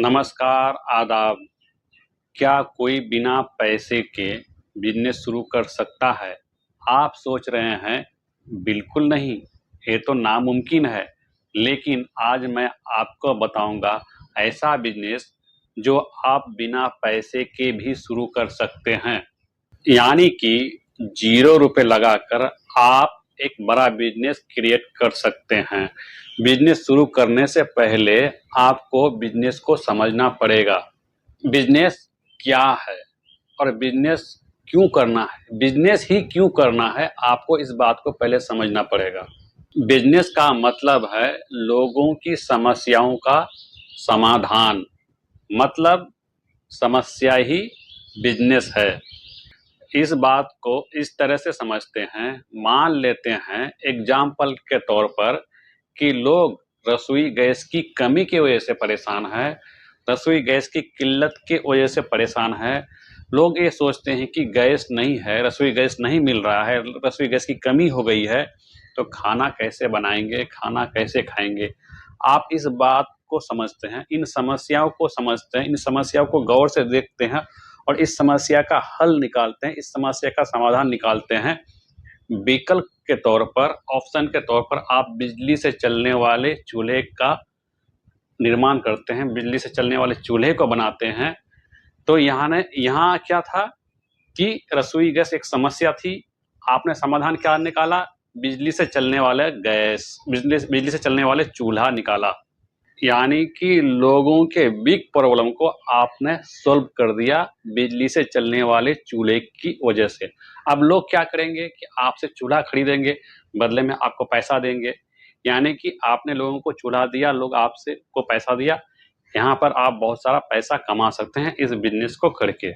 नमस्कार, आदाब। क्या कोई बिना पैसे के बिजनेस शुरू कर सकता है? आप सोच रहे हैं, बिल्कुल नहीं, ये तो नामुमकिन है। लेकिन आज मैं आपको बताऊंगा ऐसा बिजनेस जो आप बिना पैसे के भी शुरू कर सकते हैं। यानी कि ₹0 लगाकर आप एक बड़ा बिजनेस क्रिएट कर सकते हैं। बिजनेस शुरू करने से पहले आपको बिजनेस को समझना पड़ेगा। बिजनेस क्या है और बिजनेस क्यों करना है? बिजनेस ही क्यों करना है, आपको इस बात को पहले समझना पड़ेगा। बिजनेस का मतलब है लोगों की समस्याओं का समाधान। मतलब समस्या ही बिजनेस है। इस बात को इस तरह से समझते हैं, मान लेते हैं एग्जाम्पल के तौर पर कि लोग रसोई गैस की कमी की वजह से परेशान है, रसोई गैस की किल्लत की वजह से परेशान है। लोग ये सोचते हैं कि गैस नहीं है, रसोई गैस नहीं मिल रहा है, रसोई गैस की कमी हो गई है, तो खाना कैसे बनाएंगे, खाना कैसे खाएंगे। आप इस बात को समझते हैं, इन समस्याओं को समझते हैं, इन समस्याओं को गौर से देखते हैं और इस समस्या का हल निकालते हैं, इस समस्या का समाधान निकालते हैं। विकल्प के तौर पर, ऑप्शन के तौर पर आप बिजली से चलने वाले चूल्हे का निर्माण करते हैं, बिजली से चलने वाले चूल्हे को बनाते हैं। तो यहाँ क्या था कि रसोई गैस एक समस्या थी, आपने समाधान क्या निकाला? बिजली से चलने वाले गैस, बिजली से चलने वाले चूल्हा निकाला। यानी कि लोगों के बिग प्रॉब्लम को आपने सॉल्व कर दिया बिजली से चलने वाले चूल्हे की वजह से। अब लोग क्या करेंगे कि आपसे चूल्हा खरीदेंगे, बदले में आपको पैसा देंगे। यानी कि आपने लोगों को चूल्हा दिया, लोग आपसे को पैसा दिया। यहाँ पर आप बहुत सारा पैसा कमा सकते हैं इस बिजनेस को करके।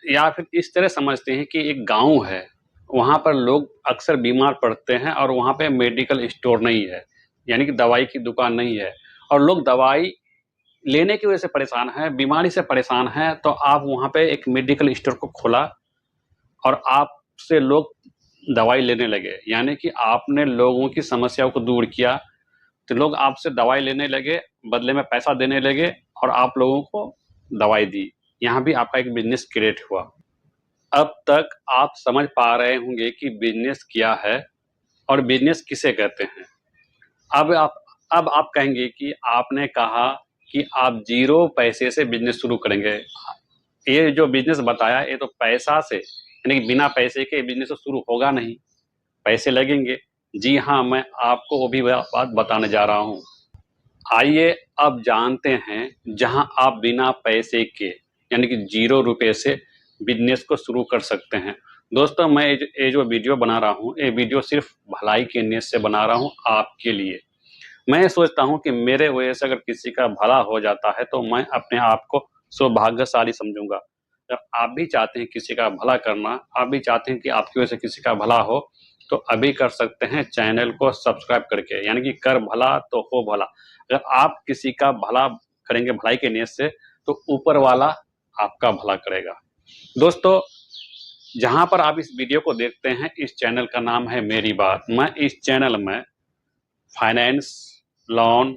या फिर इस तरह समझते हैं कि एक गाँव है, वहाँ पर लोग अक्सर बीमार पड़ते हैं और वहाँ पे मेडिकल स्टोर नहीं है, यानी कि दवाई की दुकान नहीं है और लोग दवाई लेने की वजह से परेशान हैं, बीमारी से परेशान हैं। तो आप वहाँ पे एक मेडिकल स्टोर को खोला और आपसे लोग दवाई लेने लगे, यानी कि आपने लोगों की समस्याओं को दूर किया, तो लोग आपसे दवाई लेने लगे, बदले में पैसा देने लगे और आप लोगों को दवाई दी। यहाँ भी आपका एक बिजनेस क्रिएट हुआ। अब तक आप समझ पा रहे होंगे कि बिजनेस क्या है और बिजनेस किसे कहते हैं। अब आप कहेंगे कि आपने कहा कि आप 0 पैसे से बिजनेस शुरू करेंगे। ये जो बिजनेस बताया, ये तो पैसा से, यानी कि बिना पैसे के बिजनेस तो शुरू होगा नहीं, पैसे लगेंगे। जी हाँ, मैं आपको वो भी बात बताने जा रहा हूँ। आइए अब जानते हैं जहां आप बिना पैसे के, यानी कि ₹0 से बिजनेस को शुरू कर सकते हैं। दोस्तों, मैं ये जो वीडियो बना रहा हूँ, ये वीडियो सिर्फ भलाई के नीयत से बना रहा हूँ आपके लिए। मैं सोचता हूँ कि मेरे वजह से अगर किसी का भला हो जाता है तो मैं अपने आप को सौभाग्यशाली समझूंगा। अगर आप भी चाहते हैं किसी का भला करना, आप भी चाहते हैं कि आपकी वजह से किसी का भला हो, तो अभी कर सकते हैं चैनल को सब्सक्राइब करके, यानी कि कर भला तो हो भला। अगर आप किसी का भला करेंगे भलाई के नीयत से, तो ऊपर वाला आपका भला करेगा। दोस्तों, जहां पर आप इस वीडियो को देखते हैं, इस चैनल का नाम है मेरी बात। मैं इस चैनल में finance, loan,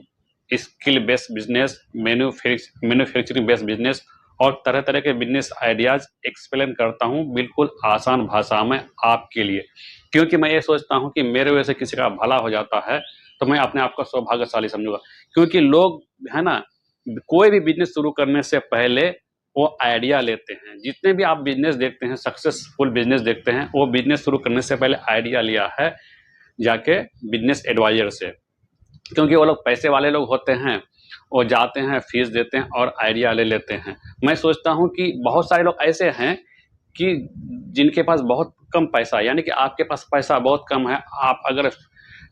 skill based business, manufacturing based business और तरह तरह के बिजनेस आइडियाज एक्सप्लेन करता हूं, बिल्कुल आसान भाषा में आपके लिए। क्योंकि मैं ये सोचता हूं कि मेरे वजह से किसी का भला हो जाता है तो मैं अपने आप को सौभाग्यशाली समझूंगा। क्योंकि लोग, है ना, कोई भी बिजनेस शुरू करने से पहले वो आइडिया लेते हैं। जितने भी आप बिजनेस देखते हैं, सक्सेसफुल बिजनेस देखते हैं, वो बिजनेस शुरू करने से पहले आइडिया लिया है जाके बिजनेस एडवाइजर से। क्योंकि वो लोग पैसे वाले लोग होते हैं, वो जाते हैं, फीस देते हैं और आइडिया ले लेते हैं। मैं सोचता हूं कि बहुत सारे लोग ऐसे हैं कि जिनके पास बहुत कम पैसा, यानी कि आपके पास पैसा बहुत कम है, आप अगर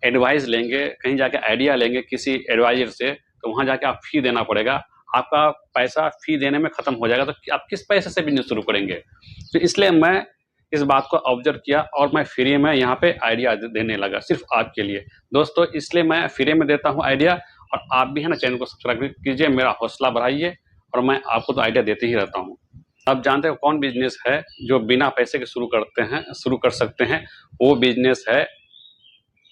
एडवाइस लेंगे, कहीं जाके आइडिया लेंगे किसी एडवाइजर से, तो वहां जाके आप फी देना पड़ेगा। आपका पैसा फी देने में खत्म हो जाएगा, तो आप किस पैसे से बिजनेस शुरू करेंगे? तो इसलिए मैं इस बात को ऑब्जर्व किया और मैं फ्री में यहाँ पे आइडिया देने लगा, सिर्फ आपके लिए। दोस्तों, इसलिए मैं फ्री में देता हूँ आइडिया, और आप भी है ना चैनल को सब्सक्राइब कीजिए, मेरा हौसला बढ़ाइए, और मैं आपको तो आइडिया देते ही रहता हूँ। अब जानते हो कौन बिजनेस है जो बिना पैसे के शुरू कर सकते हैं? वो बिजनेस है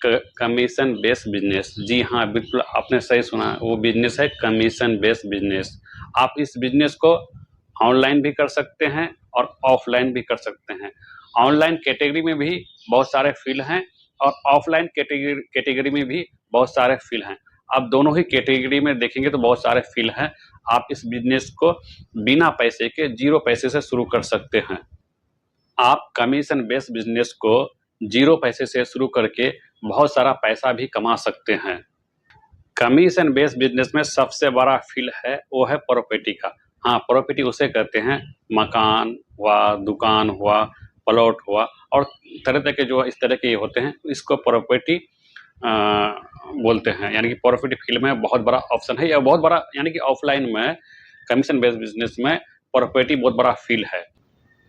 कमीशन बेस्ड बिजनेस। जी हाँ, बिल्कुल आपने सही सुना, वो बिजनेस है कमीशन बेस्ड बिजनेस। आप इस बिजनेस को ऑनलाइन भी कर सकते हैं और ऑफलाइन भी कर सकते हैं। ऑनलाइन कैटेगरी में भी बहुत सारे फील्ड हैं और ऑफलाइन कैटेगरी में भी बहुत सारे फील्ड हैं। आप दोनों ही कैटेगरी में देखेंगे तो बहुत सारे फील्ड हैं। आप इस बिजनेस को बिना पैसे के, जीरो पैसे से शुरू कर सकते हैं। आप कमीशन बेस्ड बिजनेस को जीरो पैसे से शुरू करके बहुत सारा पैसा भी कमा सकते हैं। कमीशन बेस्ड बिजनेस में सबसे बड़ा फील्ड है वो है प्रॉपर्टी का। हाँ, प्रॉपर्टी उसे कहते हैं, मकान हुआ, दुकान हुआ, प्लॉट हुआ और तरह तरह के जो इस तरह के होते हैं, इसको प्रॉपर्टी बोलते हैं। यानी कि प्रॉपर्टी फील्ड में बहुत बड़ा ऑप्शन है, या बहुत बड़ा, यानी कि ऑफलाइन में कमीशन बेस्ड बिजनेस में प्रॉपर्टी बहुत बड़ा फील्ड है।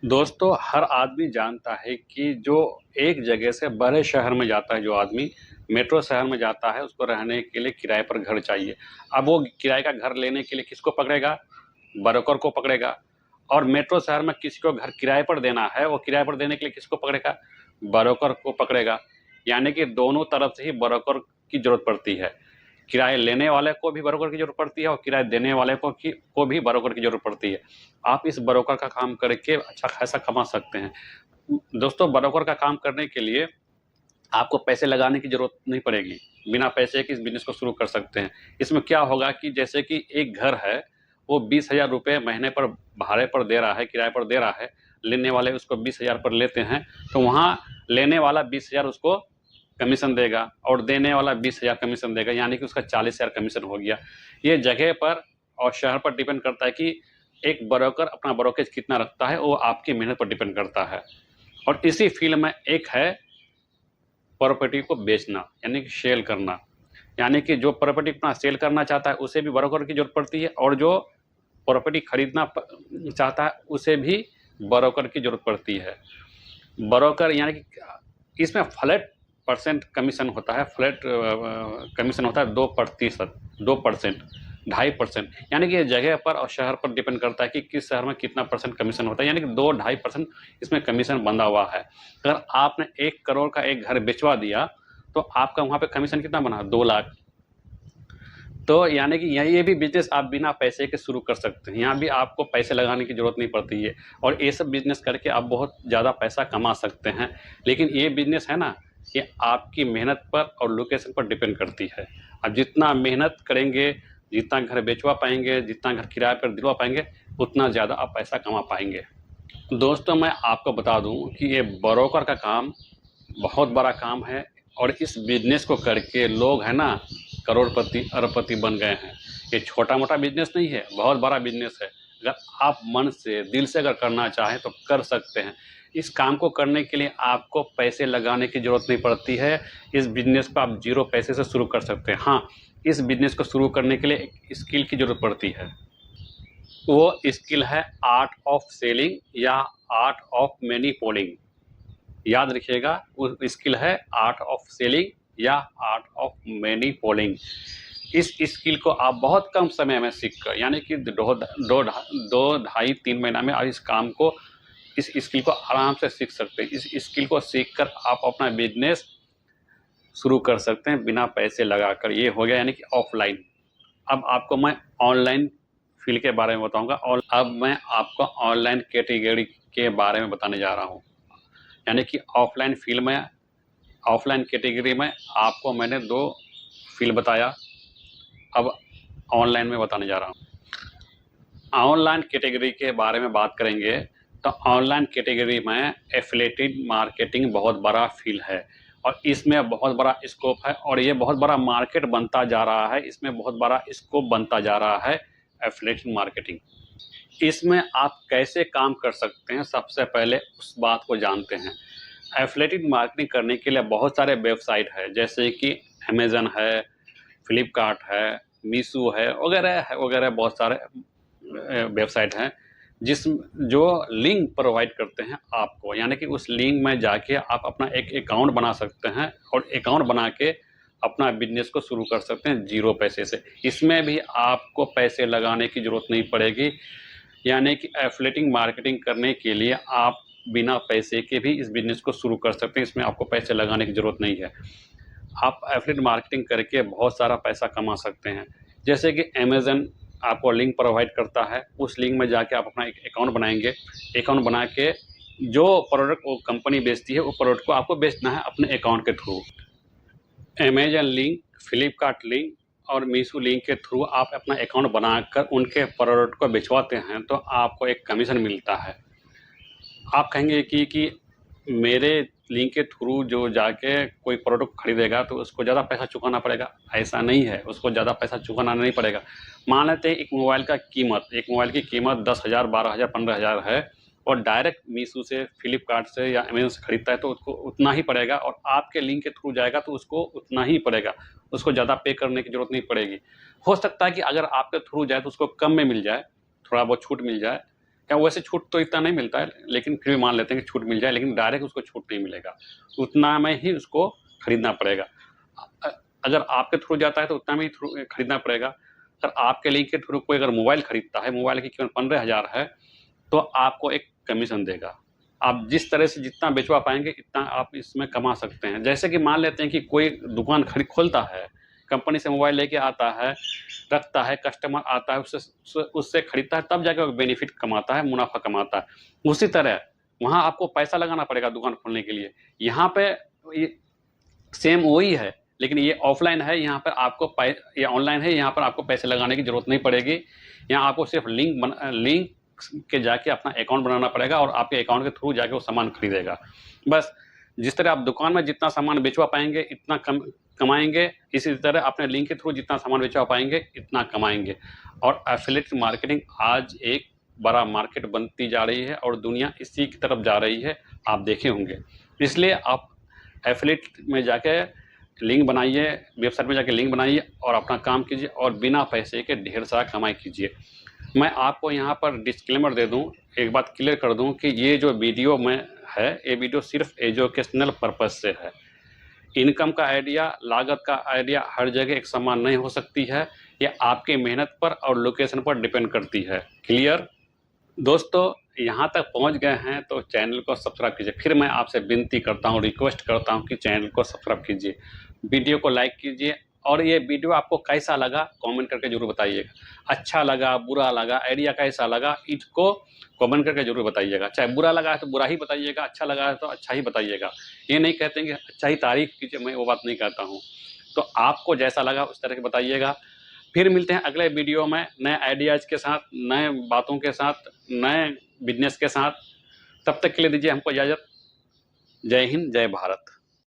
दोस्तों, हर आदमी जानता है कि जो एक जगह से बड़े शहर में जाता है, जो आदमी मेट्रो शहर में जाता है, उसको रहने के लिए किराए पर घर चाहिए। अब वो किराए का घर लेने के लिए किसको पकड़ेगा? ब्रोकर को पकड़ेगा। और मेट्रो शहर में किसी को घर किराए पर देना है, वो किराए पर देने के लिए किसको पकड़ेगा? ब्रोकर को पकड़ेगा। यानी कि दोनों तरफ से ही ब्रोकर की जरूरत पड़ती है। किराए लेने वाले को भी ब्रोकर की जरूरत पड़ती है और किराए देने वाले को भी ब्रोकर की जरूरत पड़ती है। आप इस ब्रोकर का काम करके अच्छा खासा कमा सकते हैं। दोस्तों, ब्रोकर का काम करने के लिए आपको पैसे लगाने की जरूरत नहीं पड़ेगी। बिना पैसे के इस बिजनेस को शुरू कर सकते हैं। इसमें क्या होगा कि जैसे कि एक घर है, वो 20,000 रुपये महीने पर भाड़े पर दे रहा है, किराए पर दे रहा है, लेने वाले उसको 20,000 पर लेते हैं, तो वहाँ लेने वाला 20,000 उसको कमीशन देगा और देने वाला 20,000 कमीशन देगा, यानी कि उसका 40,000 कमीशन हो गया। ये जगह पर और शहर पर डिपेंड करता है कि एक ब्रोकर अपना ब्रोकेज कितना रखता है, वो आपकी मेहनत पर डिपेंड करता है। और इसी फील्ड में एक है प्रॉपर्टी को बेचना, यानी कि सेल करना। यानी कि जो प्रॉपर्टी अपना सेल करना चाहता है उसे भी ब्रोकर की जरूरत पड़ती है, और जो प्रॉपर्टी खरीदना चाहता है उसे भी ब्रोकर की जरूरत पड़ती है। ब्रोकर यानी कि इसमें फ्लैट परसेंट कमीशन होता है, फ्लैट कमीशन होता है 2%, 2%, 2.5%। यानी कि जगह पर और शहर पर डिपेंड करता है कि किस शहर में कितना परसेंट कमीशन होता है, यानी कि 2-2.5% इसमें कमीशन बंधा हुआ है। अगर आपने 1 करोड़ का एक घर बेचवा दिया तो आपका वहाँ पे कमीशन कितना बना? 2 लाख। तो यानी कि ये भी बिजनेस आप बिना पैसे के शुरू कर सकते हैं। यहाँ भी आपको पैसे लगाने की ज़रूरत नहीं पड़ती है और ये सब बिजनेस करके आप बहुत ज़्यादा पैसा कमा सकते हैं। लेकिन ये बिजनेस है ना, ये आपकी मेहनत पर और लोकेशन पर डिपेंड करती है। आप जितना मेहनत करेंगे, जितना घर बेचवा पाएंगे, जितना घर किराए पर दिलवा पाएंगे, उतना ज़्यादा आप पैसा कमा पाएंगे। दोस्तों, मैं आपको बता दूं कि ये ब्रोकर का काम बहुत बड़ा काम है और इस बिजनेस को करके लोग है ना करोड़पति, अरबपति बन गए हैं। ये छोटा मोटा बिजनेस नहीं है, बहुत बड़ा बिजनेस है। अगर आप मन से, दिल से अगर करना चाहें तो कर सकते हैं। इस काम को करने के लिए आपको पैसे लगाने की ज़रूरत नहीं पड़ती है। इस बिजनेस को आप जीरो पैसे से शुरू कर सकते हैं। हाँ, इस बिजनेस को शुरू करने के लिए एक स्किल की ज़रूरत पड़ती है। वो स्किल है आर्ट ऑफ सेलिंग या आर्ट ऑफ मैनिपुलेटिंग। याद रखिएगा, वो स्किल है आर्ट ऑफ सेलिंग या आर्ट ऑफ मैनिपुलेटिंग। इस स्किल को आप बहुत कम समय में सीखकर, यानी कि 2-2.5-3 महीना में आप इस काम को, इस स्किल को आराम से सीख सकते हैं। इस स्किल को सीखकर आप अपना बिजनेस शुरू कर सकते हैं बिना पैसे लगाकर। ये हो गया यानी कि ऑफलाइन। अब आपको मैं ऑनलाइन फील्ड के बारे में बताऊंगा और अब मैं आपको ऑनलाइन कैटेगरी के बारे में बताने जा रहा हूँ। यानी कि ऑफलाइन फील्ड में, ऑफलाइन कैटेगरी में आपको मैंने 2 फील्ड बताया, अब ऑनलाइन में बताने जा रहा हूँ। ऑनलाइन कैटेगरी के बारे में बात करेंगे तो ऑनलाइन कैटेगरी में एफिलिएटेड मार्केटिंग बहुत बड़ा फील्ड है और इसमें बहुत बड़ा स्कोप है और ये बहुत बड़ा मार्केट बनता जा रहा है। इसमें बहुत बड़ा स्कोप बनता जा रहा है एफिलिएटेड मार्केटिंग। इसमें आप कैसे काम कर सकते हैं, सबसे पहले उस बात को जानते हैं। एफिलिएटेड मार्केटिंग करने के लिए बहुत सारे वेबसाइट है, जैसे कि अमेजन है, फ्लिपकार्ट है, मीशो है, वगैरह वगैरह बहुत सारे वेबसाइट हैं जो लिंक प्रोवाइड करते हैं आपको। यानी कि उस लिंक में जाके आप अपना एक अकाउंट बना सकते हैं और अकाउंट बना के अपना बिजनेस को शुरू कर सकते हैं जीरो पैसे से। इसमें भी आपको पैसे लगाने की ज़रूरत नहीं पड़ेगी। यानी कि एफिलिएटिंग मार्केटिंग करने के लिए आप बिना पैसे के भी इस बिजनेस को शुरू कर सकते हैं। इसमें आपको पैसे लगाने की ज़रूरत नहीं है। आप एफिलिएट मार्केटिंग करके बहुत सारा पैसा कमा सकते हैं। जैसे कि अमेज़न आपको लिंक प्रोवाइड करता है, उस लिंक में जाके आप अपना एक अकाउंट बनाएँगे। अकाउंट बना के जो प्रोडक्ट वो कंपनी बेचती है, वो प्रोडक्ट को आपको बेचना है अपने अकाउंट के through. Amazon link, Flipkart link और मीशो लिंक के थ्रू आप अपना अकाउंट बनाकर उनके प्रोडक्ट को बेचवाते हैं, तो आपको एक कमीशन मिलता है। आप कहेंगे कि मेरे लिंक के थ्रू जो जाके कोई प्रोडक्ट खरीदेगा तो उसको ज़्यादा पैसा चुकाना पड़ेगा। ऐसा नहीं है, उसको ज़्यादा पैसा चुकाना नहीं पड़ेगा। मान लेते हैं एक मोबाइल की कीमत 10,000, 12,000, 15,000 है और डायरेक्ट मीशो से, फ्लिपकार्ट से या अमेज़न से खरीदता है तो उसको उतना ही पड़ेगा, और आपके लिंक के थ्रू जाएगा तो उसको उतना ही पड़ेगा, उसको ज़्यादा पे करने की ज़रूरत नहीं पड़ेगी। हो सकता है कि अगर आपके थ्रू जाए तो उसको कम में मिल जाए, थोड़ा बहुत छूट मिल जाए। क्या वैसे छूट तो इतना नहीं मिलता है, लेकिन फिर भी मान लेते हैं कि छूट मिल जाए, लेकिन डायरेक्ट उसको छूट नहीं मिलेगा, उतना में ही उसको खरीदना पड़ेगा। अगर आपके थ्रू जाता है तो उतना में ही थ्रू खरीदना पड़ेगा। अगर आपके लिंक के थ्रू कोई अगर मोबाइल खरीदता है, मोबाइल की कीमत 15,000 है, तो आपको एक कमीशन देगा। आप जिस तरह से जितना बेचवा पाएँगे, इतना आप इसमें कमा सकते हैं। जैसे कि मान लेते हैं कि कोई दुकान खोलता है, कंपनी से मोबाइल लेके आता है, रखता है, कस्टमर आता है, उससे खरीदता है, तब जाके वो बेनिफिट कमाता है, मुनाफ़ा कमाता है। उसी तरह वहाँ आपको पैसा लगाना पड़ेगा दुकान खोलने के लिए। यहाँ पे ये सेम वही है, लेकिन ये ऑफ़लाइन है, यहाँ पर आपको ये ऑनलाइन है, यहाँ पर आपको पैसे लगाने की ज़रूरत नहीं पड़ेगी। यहाँ आपको सिर्फ़ लिंक के जाके अपना अकाउंट बनाना पड़ेगा और आपके अकाउंट के थ्रू जाके वो सामान खरीदेगा। बस जिस तरह आप दुकान में जितना सामान बेचवा पाएँगे, इतना कमाएँगे, इसी तरह अपने लिंक के थ्रू जितना सामान बेचवा पाएँगे, इतना कमाएँगे। और एफिलिएट मार्केटिंग आज एक बड़ा मार्केट बनती जा रही है और दुनिया इसी की तरफ जा रही है, आप देखे होंगे। इसलिए आप एफिलिएट में जाके लिंक बनाइए, वेबसाइट में जाके लिंक बनाइए और अपना काम कीजिए और बिना पैसे के ढेर सारा कमाई कीजिए। मैं आपको यहाँ पर डिस्क्लेमर दे दूँ, एक बात क्लियर कर दूँ कि ये जो वीडियो है, ये वीडियो सिर्फ़ एजुकेशनल पर्पज़ से है। इनकम का आइडिया, लागत का आइडिया हर जगह एक समान नहीं हो सकती है। ये आपकी मेहनत पर और लोकेशन पर डिपेंड करती है। क्लियर? दोस्तों, यहाँ तक पहुँच गए हैं तो चैनल को सब्सक्राइब कीजिए। फिर मैं आपसे विनती करता हूँ, रिक्वेस्ट करता हूँ कि चैनल को सब्सक्राइब कीजिए, वीडियो को लाइक कीजिए और ये वीडियो आपको कैसा लगा कमेंट करके ज़रूर बताइएगा। अच्छा लगा, बुरा लगा, आइडिया कैसा लगा, इसको कमेंट करके ज़रूर बताइएगा। चाहे बुरा लगा है तो बुरा ही बताइएगा, अच्छा लगा है तो अच्छा ही बताइएगा। ये नहीं कहते हैं कि अच्छा ही तारीफ़ कीजिए, मैं वो बात नहीं कहता हूँ। तो आपको जैसा लगा उस तरह के बताइएगा। फिर मिलते हैं अगले वीडियो में नए आइडियाज़ के साथ, नए बातों के साथ, नए बिज़नेस के साथ। तब तक के लिए दीजिए हमको इजाज़त। जय हिंद, जय भारत।